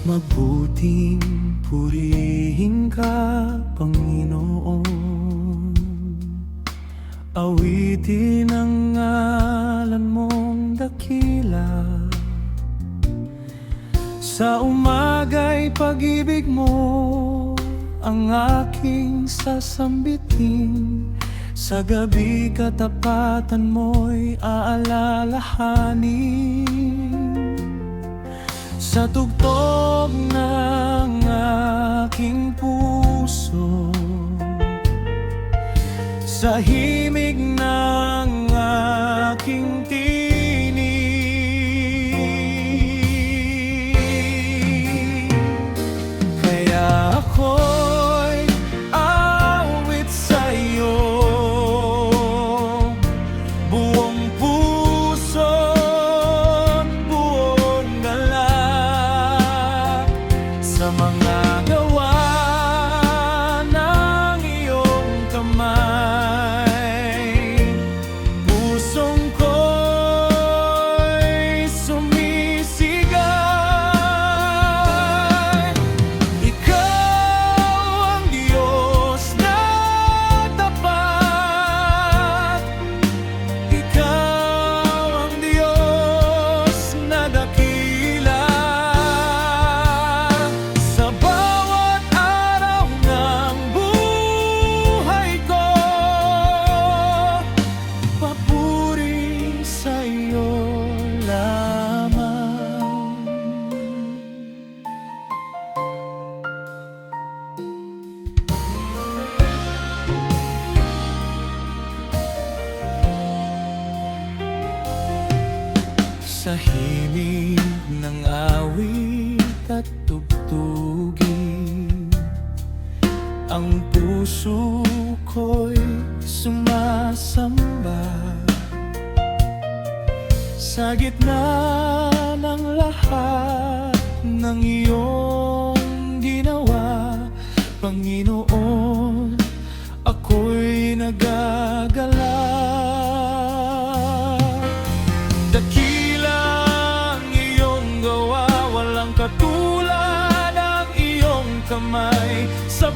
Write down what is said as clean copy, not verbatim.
Mabuting purihin ka, Panginoon. Awitin ang ngalan mong dakila. Sa umaga'y pag-ibig mo ang aking sasambitin. Sa gabi katapatan mo'y aalalahanin. Sa tugtog ng aking puso, sa himig ng aking tinig, kaya ako'y awit sa'yo, buong puso't buong galak. Sa mga gawa ng iyong kamay, pusong ko'y sumisigay. Ikaw ang Diyos na tapat, ikaw ang Diyos na dakila. Sa bawat araw ng buhay ko, papuri sa iyo lamang. Sa himig ng awit at tugtugin, ang puso ko'y sumasamba. Sa gitna ng lahat ng iyong ginawa, Panginoon, ako'y nagagalak. Dakila ang iyong gawa, walang katulad ang iyong kamay. Sa